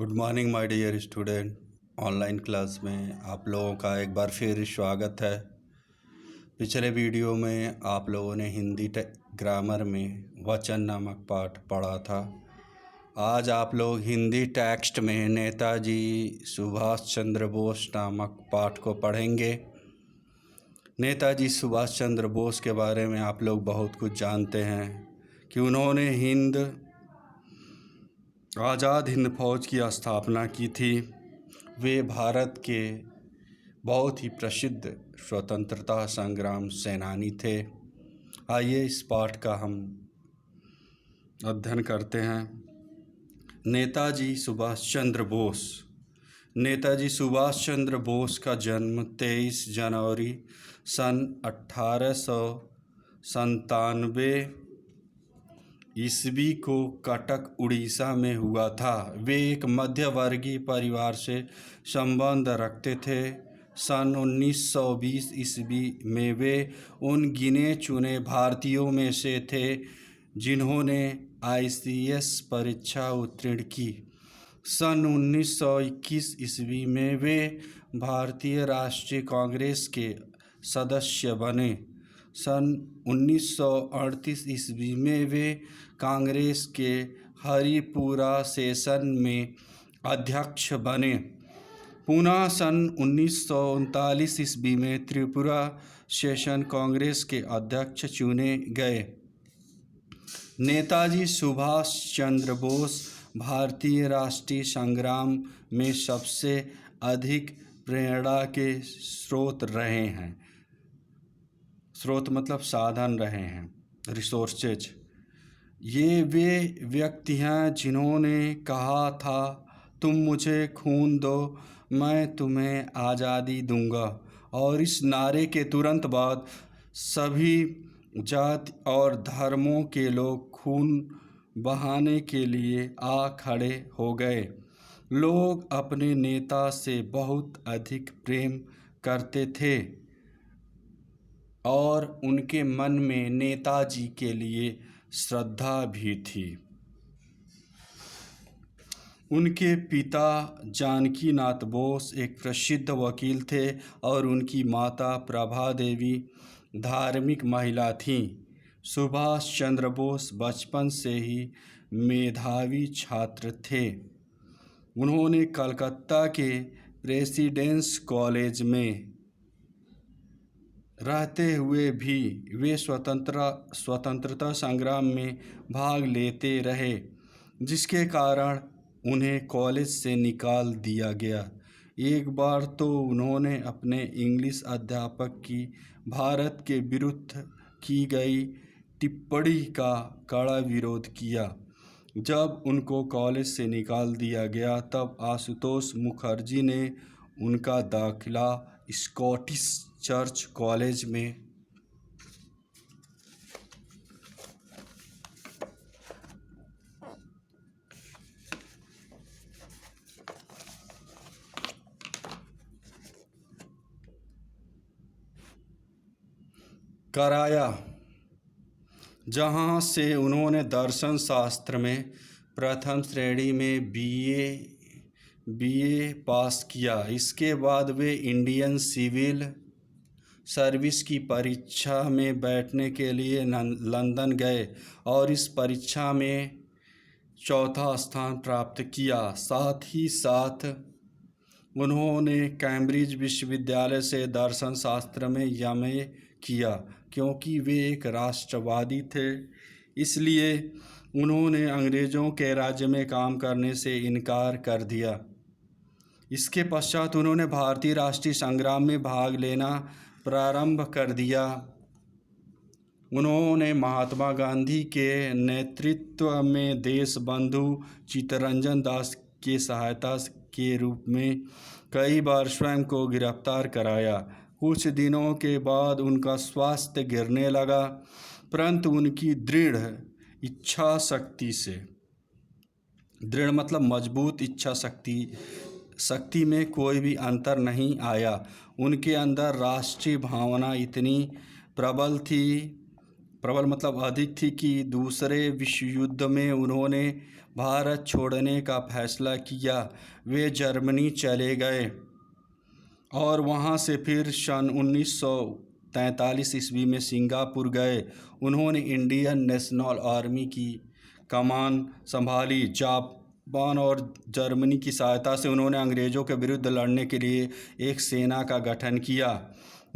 Good morning my dear student. Online class में आप लोगों का एक बार फिर स्वागत है। पिछले वीडियो में आप लोगों ने हिंदी ग्रामर में वचन नामक पाठ पढ़ा था। आज आप लोग हिंदी टेक्स्ट में नेताजी सुभाष चंद्र बोस नामक पाठ को पढ़ेंगे। नेताजी सुभाष चंद्र बोस के बारे में आप लोग बहुत कुछ जानते हैं कि उन्होंने आज़ाद हिंद फौज की स्थापना की थी। वे भारत के बहुत ही प्रसिद्ध स्वतंत्रता संग्राम सेनानी थे। आइए इस पाठ का हम अध्ययन करते हैं। नेताजी सुभाष चंद्र बोस। नेताजी सुभाष चंद्र बोस का जन्म 23 जनवरी सन 1897 ईस्वी को कटक उड़ीसा में हुआ था। वे एक मध्यवर्गीय परिवार से संबंध रखते थे। सन 1920 ईस्वी में वे उन गिने चुने भारतीयों में से थे जिन्होंने ICS परीक्षा उत्तीर्ण की। सन 1921 ईस्वी में वे भारतीय राष्ट्रीय कांग्रेस के सदस्य बने। सन 1938 ईस्वी में वे कांग्रेस के हरिपुरा सेशन में अध्यक्ष बने। पुनः सन 1939 ईस्वी में त्रिपुरा सेशन कांग्रेस के अध्यक्ष चुने गए। नेताजी सुभाष चंद्र बोस भारतीय राष्ट्रीय संग्राम में सबसे अधिक प्रेरणा के स्रोत रहे हैं। स्रोत मतलब साधन रहे हैं, रिसोर्सेज। ये वे व्यक्ति हैं जिन्होंने कहा था, तुम मुझे खून दो, मैं तुम्हें आज़ादी दूंगा। और इस नारे के तुरंत बाद सभी जाति और धर्मों के लोग खून बहाने के लिए आ खड़े हो गए। लोग अपने नेता से बहुत अधिक प्रेम करते थे और उनके मन में नेताजी के लिए श्रद्धा भी थी। उनके पिता जानकीनाथ बोस एक प्रसिद्ध वकील थे और उनकी माता प्रभा देवी धार्मिक महिला थीं। सुभाष चंद्र बोस बचपन से ही मेधावी छात्र थे। उन्होंने कलकत्ता के प्रेसिडेंस कॉलेज में रहते हुए भी वे स्वतंत्रता संग्राम में भाग लेते रहे, जिसके कारण उन्हें कॉलेज से निकाल दिया गया। एक बार तो उन्होंने अपने इंग्लिश अध्यापक की भारत के विरुद्ध की गई टिप्पणी का कड़ा विरोध किया। जब उनको कॉलेज से निकाल दिया गया तब आशुतोष मुखर्जी ने उनका दाखिला स्कॉटिश चर्च कॉलेज में कराया, जहां से उन्होंने दर्शन शास्त्र में प्रथम श्रेणी में BA पास किया। इसके बाद वे इंडियन सिविल सर्विस की परीक्षा में बैठने के लिए लंदन गए और इस परीक्षा में चौथा स्थान प्राप्त किया। साथ ही साथ उन्होंने कैम्ब्रिज विश्वविद्यालय से दर्शन शास्त्र में MA किया। क्योंकि वे एक राष्ट्रवादी थे, इसलिए उन्होंने अंग्रेज़ों के राज्य में काम करने से इनकार कर दिया। इसके पश्चात उन्होंने भारतीय राष्ट्रीय संग्राम में भाग लेना प्रारंभ कर दिया। उन्होंने महात्मा गांधी के नेतृत्व में देशबंधु चित्तरंजन दास की सहायता के रूप में कई बार स्वयं को गिरफ्तार कराया। कुछ दिनों के बाद उनका स्वास्थ्य गिरने लगा, परंतु उनकी दृढ़ इच्छा शक्ति से, दृढ़ मतलब मजबूत इच्छा शक्ति में कोई भी अंतर नहीं आया। उनके अंदर राष्ट्रीय भावना इतनी प्रबल थी प्रबल मतलब अधिक थी कि दूसरे विश्व युद्ध में उन्होंने भारत छोड़ने का फैसला किया। वे जर्मनी चले गए और वहाँ से फिर सन 1943 ईस्वी में सिंगापुर गए। उन्होंने इंडियन नेशनल आर्मी की कमान संभाली। जापान और जर्मनी की सहायता से उन्होंने अंग्रेज़ों के विरुद्ध लड़ने के लिए एक सेना का गठन किया,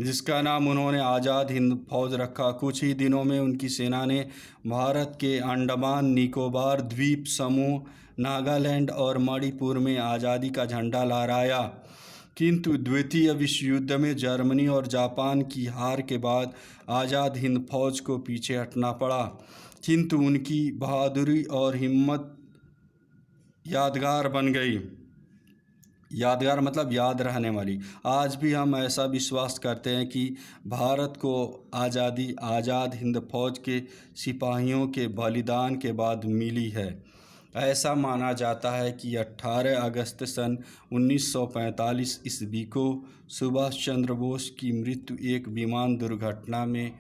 जिसका नाम उन्होंने आज़ाद हिंद फौज रखा। कुछ ही दिनों में उनकी सेना ने भारत के अंडमान निकोबार द्वीप समूह, नागालैंड और मणिपुर में आज़ादी का झंडा लहराया। किंतु द्वितीय विश्व युद्ध में जर्मनी और जापान की हार के बाद आज़ाद हिंद फौज को पीछे हटना पड़ा, किंतु उनकी बहादुरी और हिम्मत यादगार बन गई। यादगार मतलब याद रहने वाली। आज भी हम ऐसा विश्वास करते हैं कि भारत को आज़ादी आज़ाद हिंद फौज के सिपाहियों के बलिदान के बाद मिली है। ऐसा माना जाता है कि 18 अगस्त सन 1945 ईस्वी को सुभाष चंद्र बोस की मृत्यु एक विमान दुर्घटना में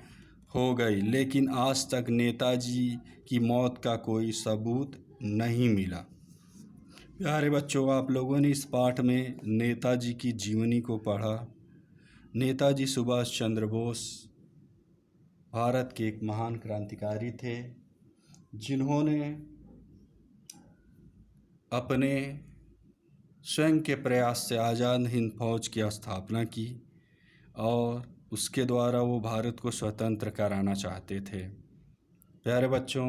हो गई, लेकिन आज तक नेताजी की मौत का कोई सबूत नहीं मिला। प्यारे बच्चों, आप लोगों ने इस पाठ में नेताजी की जीवनी को पढ़ा। नेताजी सुभाष चंद्र बोस भारत के एक महान क्रांतिकारी थे, जिन्होंने अपने स्वयं के प्रयास से आज़ाद हिंद फौज की स्थापना की और उसके द्वारा वो भारत को स्वतंत्र कराना चाहते थे। प्यारे बच्चों,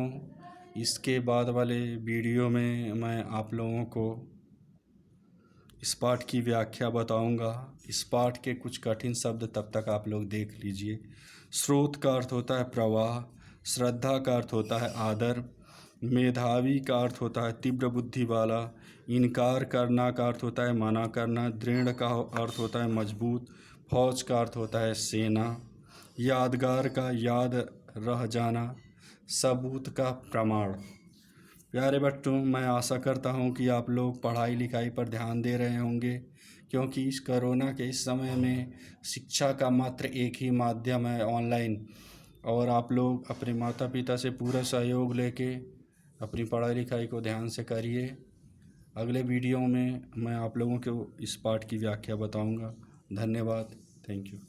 इसके बाद वाले वीडियो में मैं आप लोगों को इस पाठ की व्याख्या बताऊंगा। इस पाठ के कुछ कठिन शब्द तब तक आप लोग देख लीजिए। स्रोत का अर्थ होता है प्रवाह, श्रद्धा का अर्थ होता है आदर, मेधावी का अर्थ होता है तीव्र बुद्धि वाला, इनकार करना का अर्थ होता है मना करना, दृढ़ का अर्थ होता है मजबूत, फौज का अर्थ होता है सेना, यादगार का याद रह जाना, सबूत का प्रमाण। प्यारे बच्चों, मैं आशा करता हूँ कि आप लोग पढ़ाई लिखाई पर ध्यान दे रहे होंगे, क्योंकि इस कोरोना के इस समय में शिक्षा का मात्र एक ही माध्यम है, ऑनलाइन। और आप लोग अपने माता पिता से पूरा सहयोग लेके अपनी पढ़ाई लिखाई को ध्यान से करिए। अगले वीडियो में मैं आप लोगों को इस पाठ की व्याख्या बताऊंगा। धन्यवाद। Thank you.